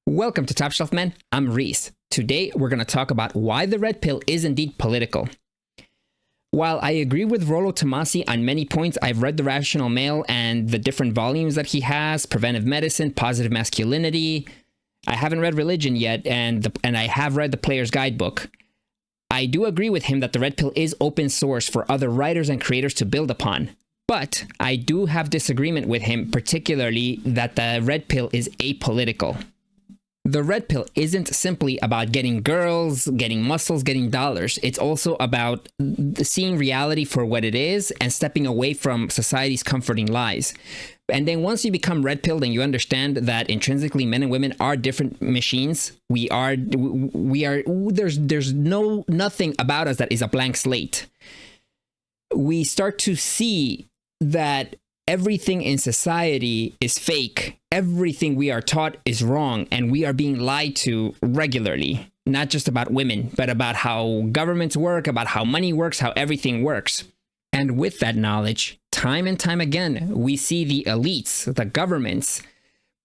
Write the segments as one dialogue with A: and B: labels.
A: Welcome to Top Shelf Men. I'm Reese. Today, we're going to talk about why the red pill is indeed political. While I agree with Rollo Tomassi on many points, I've read The Rational Male and the different volumes that he has, Preventive Medicine, Positive Masculinity. I haven't read Religion yet, and I have read The Player's Guidebook. I do agree with him that the red pill is open source for other writers and creators to build upon. But I do have disagreement with him, particularly that the red pill is apolitical. The red pill isn't simply about getting girls, getting muscles, getting dollars. It's also about seeing reality for what it is and stepping away from society's comforting lies. And then once you become red pilled and you understand that intrinsically men and women are different machines, there's nothing about us that is a blank slate. We start to see that everything in society is fake. Everything we are taught is wrong, and we are being lied to regularly, not just about women, but about how governments work, about how money works, how everything works. And with that knowledge, time and time again, we see the elites, the governments,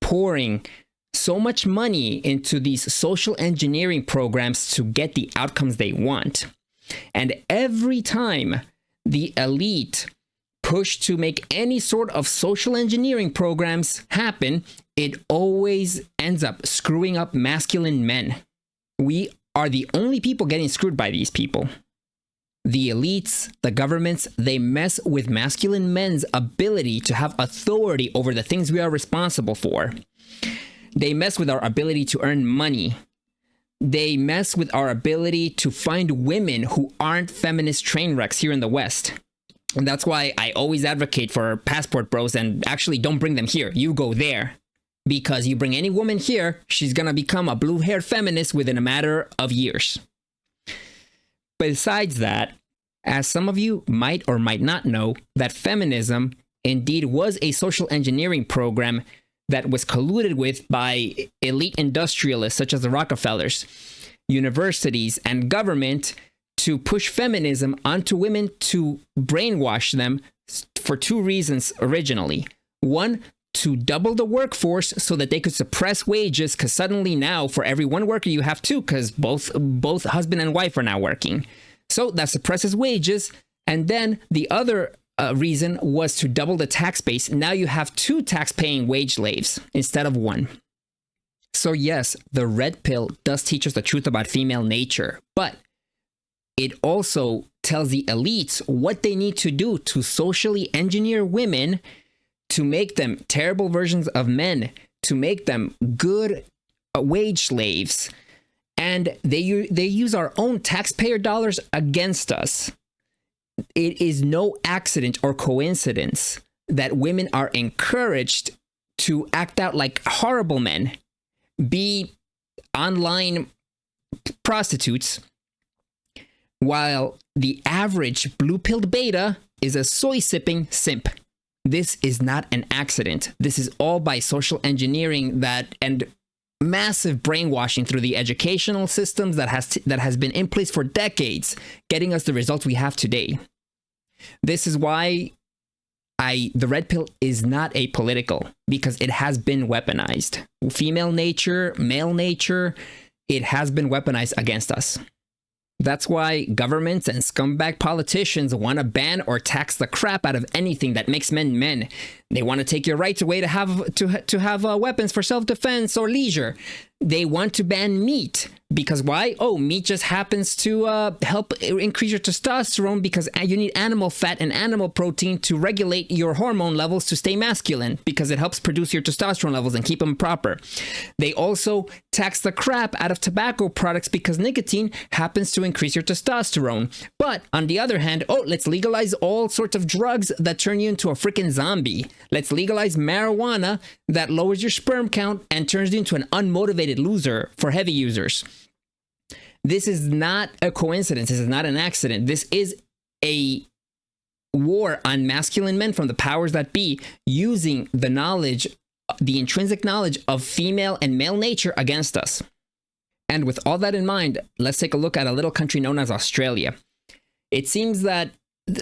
A: pouring so much money into these social engineering programs to get the outcomes they want. And every time the elite push to make any sort of social engineering programs happen, it always ends up screwing up masculine men. We are the only people getting screwed by these people. The elites, the governments, they mess with masculine men's ability to have authority over the things we are responsible for. They mess with our ability to earn money. They mess with our ability to find women who aren't feminist train wrecks here in the West. And that's why I always advocate for passport bros and actually don't bring them here. You go there. Because you bring any woman here, she's going to become a blue-haired feminist within a matter of years. Besides that, as some of you might or might not know, that feminism indeed was a social engineering program that was colluded with by elite industrialists such as the Rockefellers, universities, and government to push feminism onto women to brainwash them for two reasons originally. One, to double the workforce so that they could suppress wages, because suddenly now for every one worker you have two, because both husband and wife are now working. So that suppresses wages. And then the other reason was to double the tax base. Now you have two tax-paying wage slaves instead of one. So yes, the red pill does teach us the truth about female nature, but it also tells the elites what they need to do to socially engineer women to make them terrible versions of men, to make them good wage slaves. And they use our own taxpayer dollars against us. It is no accident or coincidence that women are encouraged to act out like horrible men, be online prostitutes, while the average blue-pilled beta is a soy-sipping simp. This is not an accident. This is all by social engineering and massive brainwashing through the educational systems that has been in place for decades, getting us the results we have today. This is why the red pill is not apolitical, because it has been weaponized. Female nature, male nature, it has been weaponized against us. That's why governments and scumbag politicians want to ban or tax the crap out of anything that makes men men. They want to take your rights away to have weapons for self-defense or leisure. They want to ban meat. Because why? Oh, meat just happens to help increase your testosterone because you need animal fat and animal protein to regulate your hormone levels to stay masculine, because it helps produce your testosterone levels and keep them proper. They also tax the crap out of tobacco products because nicotine happens to increase your testosterone. But on the other hand, let's legalize all sorts of drugs that turn you into a freaking zombie. Let's legalize marijuana that lowers your sperm count and turns you into an unmotivated loser for heavy users. This is not a coincidence. This is not an accident. This is a war on masculine men from the powers that be, using the knowledge, the intrinsic knowledge of female and male nature against us. And with all that in mind, let's take a look at a little country known as Australia. It seems that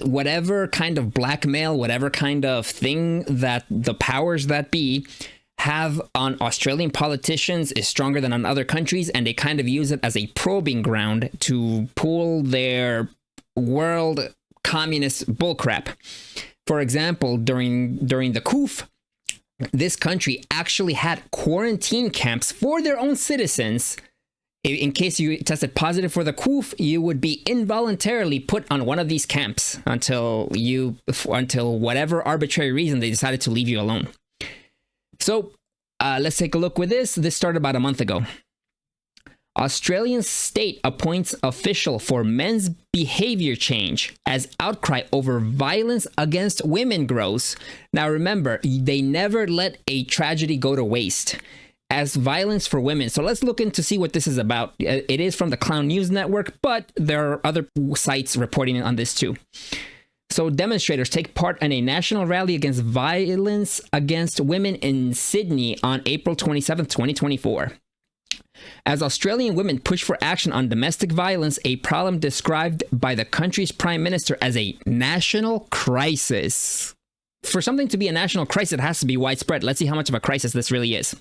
A: whatever kind of blackmail, whatever kind of thing that the powers that be have on Australian politicians is stronger than on other countries, and they kind of use it as a probing ground to pull their world communist bullcrap. For example, during the coup, this country actually had quarantine camps for their own citizens. In case you tested positive for the coup, you would be involuntarily put on one of these camps until whatever arbitrary reason they decided to leave you alone. So let's take a look with this. This started about a month ago. Australian state appoints official for men's behavior change as outcry over violence against women grows. Now remember, they never let a tragedy go to waste. As violence for women. So let's look into see what this is about. It is from the Clown News Network, but there are other sites reporting on this too. So demonstrators take part in a national rally against violence against women in Sydney on April 27, 2024. As Australian women push for action on domestic violence, a problem described by the country's prime minister as a national crisis. For something to be a national crisis, it has to be widespread. Let's see how much of a crisis this really is.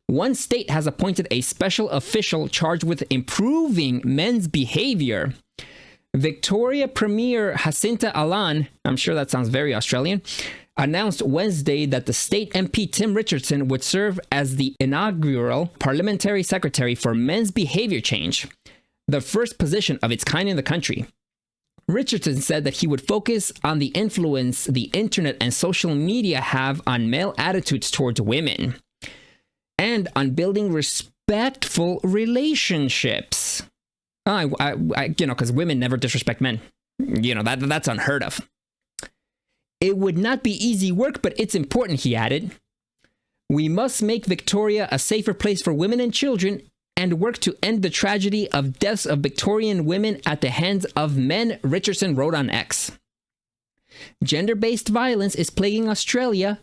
A: One state has appointed a special official charged with improving men's behavior. Victoria Premier Jacinta Allan, I'm sure that sounds very Australian, announced Wednesday that the state MP Tim Richardson would serve as the inaugural parliamentary secretary for men's behavior change, the first position of its kind in the country. Richardson said that he would focus on the influence the internet and social media have on male attitudes towards women, and on building respectful relationships. Because women never disrespect men. That's unheard of. It would not be easy work, but it's important, he added. We must make Victoria a safer place for women and children and work to end the tragedy of deaths of Victorian women at the hands of men, Richardson wrote on X. Gender-based violence is plaguing Australia.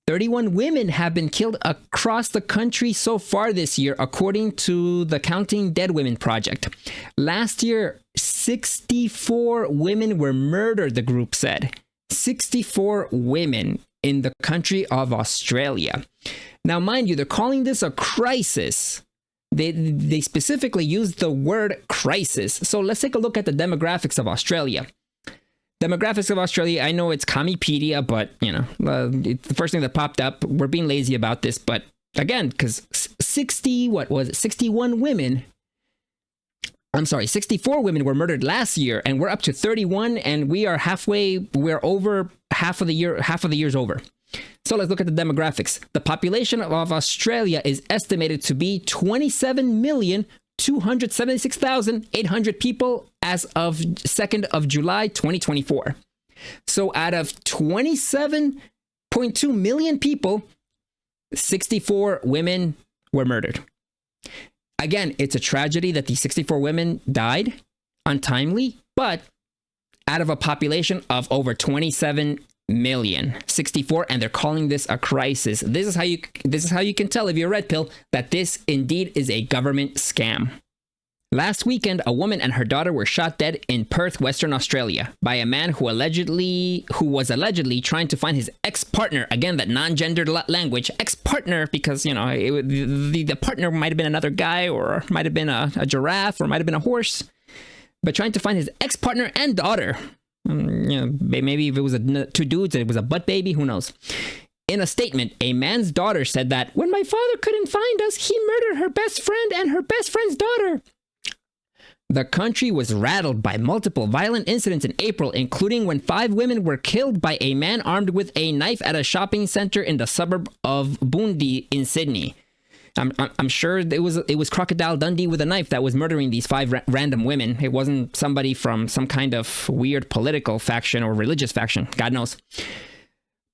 A: 31 women have been killed across the country so far this year, according to the Counting Dead Women Project. Last year, 64 women were murdered, the group said. 64 women in the country of Australia. Now, mind you, they're calling this a crisis. They specifically used the word crisis. So let's take a look at the demographics of Australia. Demographics of Australia, I know it's Commipedia, but, the first thing that popped up, we're being lazy about this, but again, because 64 women were murdered last year, and we're up to 31, and we're over half of the year's over. So let's look at the demographics. The population of Australia is estimated to be 27,276,800 people as of 2nd of July, 2024. So out of 27.2 million people, 64 women were murdered. Again, it's a tragedy that these 64 women died untimely, but out of a population of over 27 million, 64, and they're calling this a crisis. This is how you can tell if you're a red pill that this indeed is a government scam. Last weekend, a woman and her daughter were shot dead in Perth, Western Australia, by a man who was allegedly trying to find his ex-partner. Again, that non-gendered language, ex-partner, because the partner might have been another guy, or might have been a giraffe, or might have been a horse, but trying to find his ex-partner and daughter. Maybe if it was two dudes, it was a butt baby. Who knows? In a statement, a man's daughter said that when my father couldn't find us, he murdered her best friend and her best friend's daughter. The country was rattled by multiple violent incidents in April, including when 5 women were killed by a man armed with a knife at a shopping center in the suburb of Bundy in Sydney. I'm sure it was Crocodile Dundee with a knife that was murdering these 5 random women. It wasn't somebody from some kind of weird political faction or religious faction. God knows.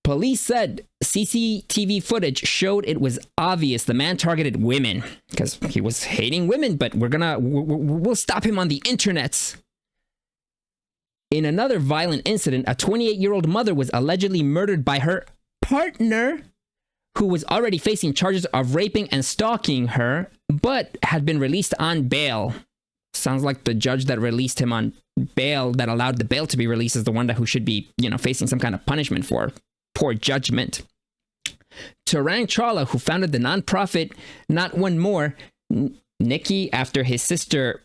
A: Police said CCTV footage showed it was obvious the man targeted women because he was hating women, but we'll stop him on the internets. In another violent incident, a 28-year-old mother was allegedly murdered by her partner, who was already facing charges of raping and stalking her, but had been released on bail. Sounds like the judge that released him on bail, that allowed the bail to be released, is the one who should be, facing some kind of punishment for poor judgment. Tarang Chawla, who founded the nonprofit Not One More, Nikki, after his sister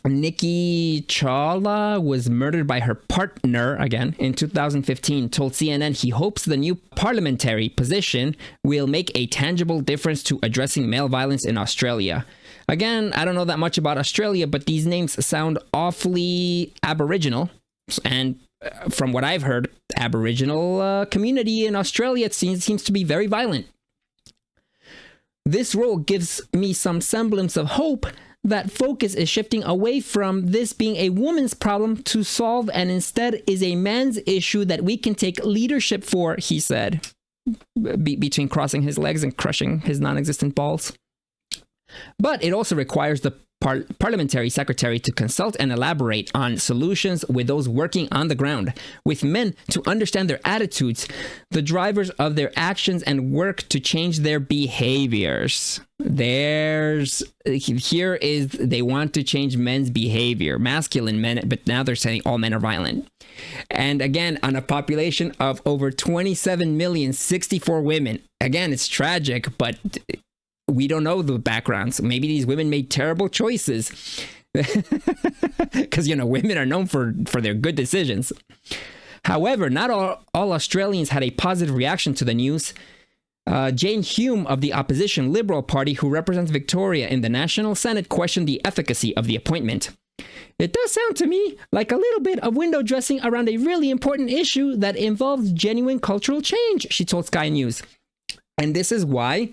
A: Nikki Chawla was murdered by her partner, again, in 2015, told CNN he hopes the new parliamentary position will make a tangible difference to addressing male violence in Australia. Again, I don't know that much about Australia, but these names sound awfully Aboriginal. And from what I've heard, Aboriginal community in Australia seems to be very violent. This role gives me some semblance of hope that focus is shifting away from this being a woman's problem to solve and instead is a man's issue that we can take leadership for, he said, between crossing his legs and crushing his non-existent balls. But it also requires the parliamentary secretary to consult and elaborate on solutions with those working on the ground, with men to understand their attitudes, the drivers of their actions, and work to change their behaviors. They want to change men's behavior, masculine men, but now they're saying all men are violent. And again, on a population of over 27 million, 64 women. Again, it's tragic, but we don't know the backgrounds. Maybe these women made terrible choices because, women are known for their good decisions. However, not all Australians had a positive reaction to the news. Jane Hume of the opposition Liberal Party, who represents Victoria in the National Senate, questioned the efficacy of the appointment. It does sound to me like a little bit of window dressing around a really important issue that involves genuine cultural change, she told Sky News. And this is why,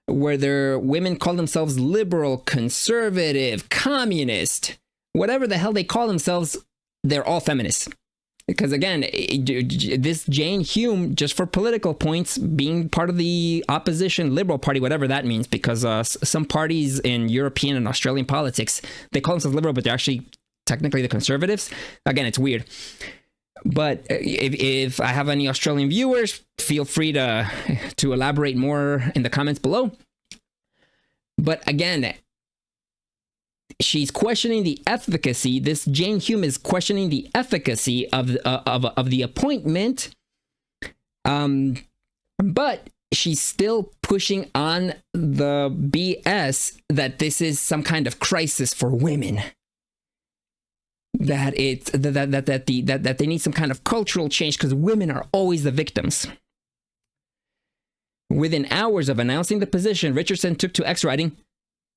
A: whether women call themselves liberal, conservative, communist, whatever the hell they call themselves, they're all feminists. Because again, this Jane Hume, just for political points, being part of the opposition Liberal Party, whatever that means, because some parties in European and Australian politics, they call themselves liberal, but they're actually technically the conservatives. Again, it's weird. But if I have any Australian viewers, feel free to elaborate more in the comments below. But again, she's questioning the efficacy. This Jane Hume is questioning the efficacy of the appointment. But she's still pushing on the BS that this is some kind of crisis for women. That they need some kind of cultural change because women are always the victims. Within hours of announcing the position, Richardson took to X, writing,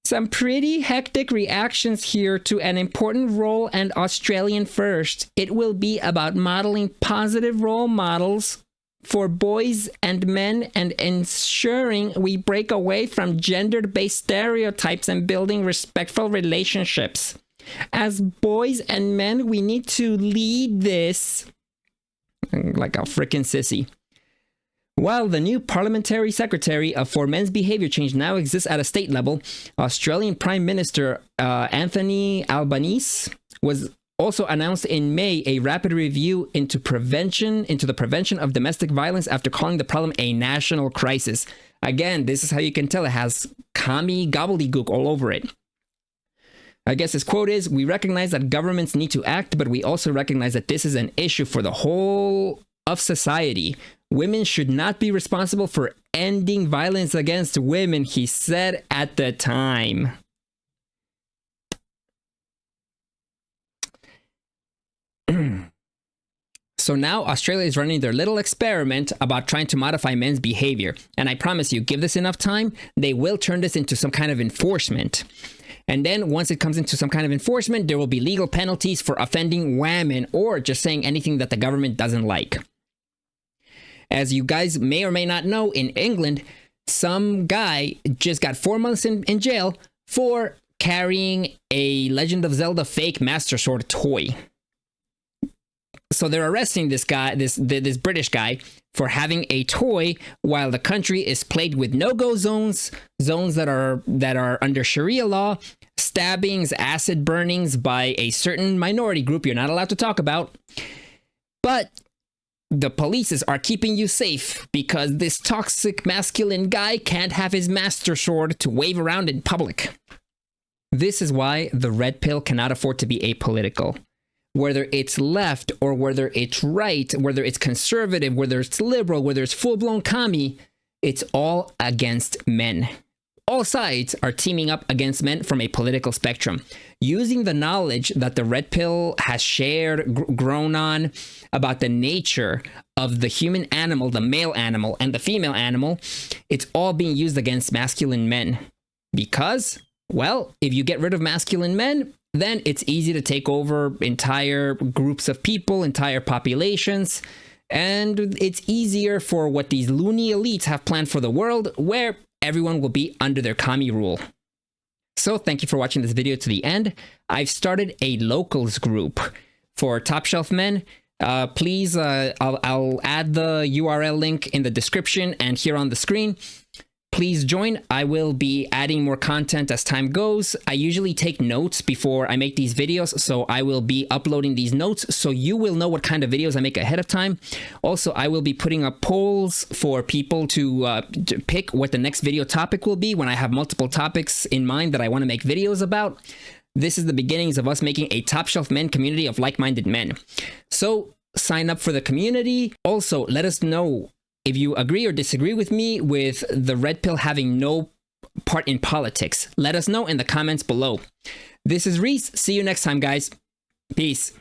A: "Some pretty hectic reactions here to an important role and Australian first. It will be about modeling positive role models for boys and men and ensuring we break away from gender-based stereotypes and building respectful relationships. As boys and men, we need to lead this," like a frickin' sissy. While the new parliamentary secretary for men's behavior change now exists at a state level, Australian Prime Minister Anthony Albanese was also announced in May a rapid review into the prevention of domestic violence after calling the problem a national crisis. Again, this is how you can tell it has commie gobbledygook all over it. I guess his quote is, "We recognize that governments need to act, but we also recognize that this is an issue for the whole of society. Women should not be responsible for ending violence against women," he said at the time. So now Australia is running their little experiment about trying to modify men's behavior. And I promise you, give this enough time, they will turn this into some kind of enforcement. And then once it comes into some kind of enforcement, there will be legal penalties for offending women or just saying anything that the government doesn't like. As you guys may or may not know, in England, some guy just got 4 months in jail for carrying a Legend of Zelda fake Master Sword toy. So they're arresting this guy, this British guy, for having a toy while the country is plagued with no-go zones that are under Sharia law, stabbings, acid burnings by a certain minority group you're not allowed to talk about. But the police are keeping you safe because this toxic masculine guy can't have his Master Sword to wave around in public. This is why the red pill cannot afford to be apolitical. Whether it's left or whether it's right, whether it's conservative, whether it's liberal, whether it's full-blown commie, It's all against men. All sides are teaming up against men from a political spectrum, using the knowledge that the red pill has shared, grown on, about the nature of the human animal, the male animal, and the female animal. It's all being used against masculine men. Because, well, if you get rid of masculine men, then it's easy to take over entire groups of people, entire populations, and it's easier for what these loony elites have planned for the world, where everyone will be under their commie rule. So thank you for watching this video to the end. I've started a locals group for Top Shelf Men. Please, I'll add the URL link in the description and here on the screen. Please join. I will be adding more content as time goes. I usually take notes before I make these videos, so I will be uploading these notes so you will know what kind of videos I make ahead of time. Also, I will be putting up polls for people to pick what the next video topic will be when I have multiple topics in mind that I want to make videos about. This is the beginnings of us making a Top Shelf Men community of like-minded men. So sign up for the community. Also, let us know if you agree or disagree with me with the red pill having no part in politics. Let us know in the comments below. This is Reese. See you next time, guys. Peace.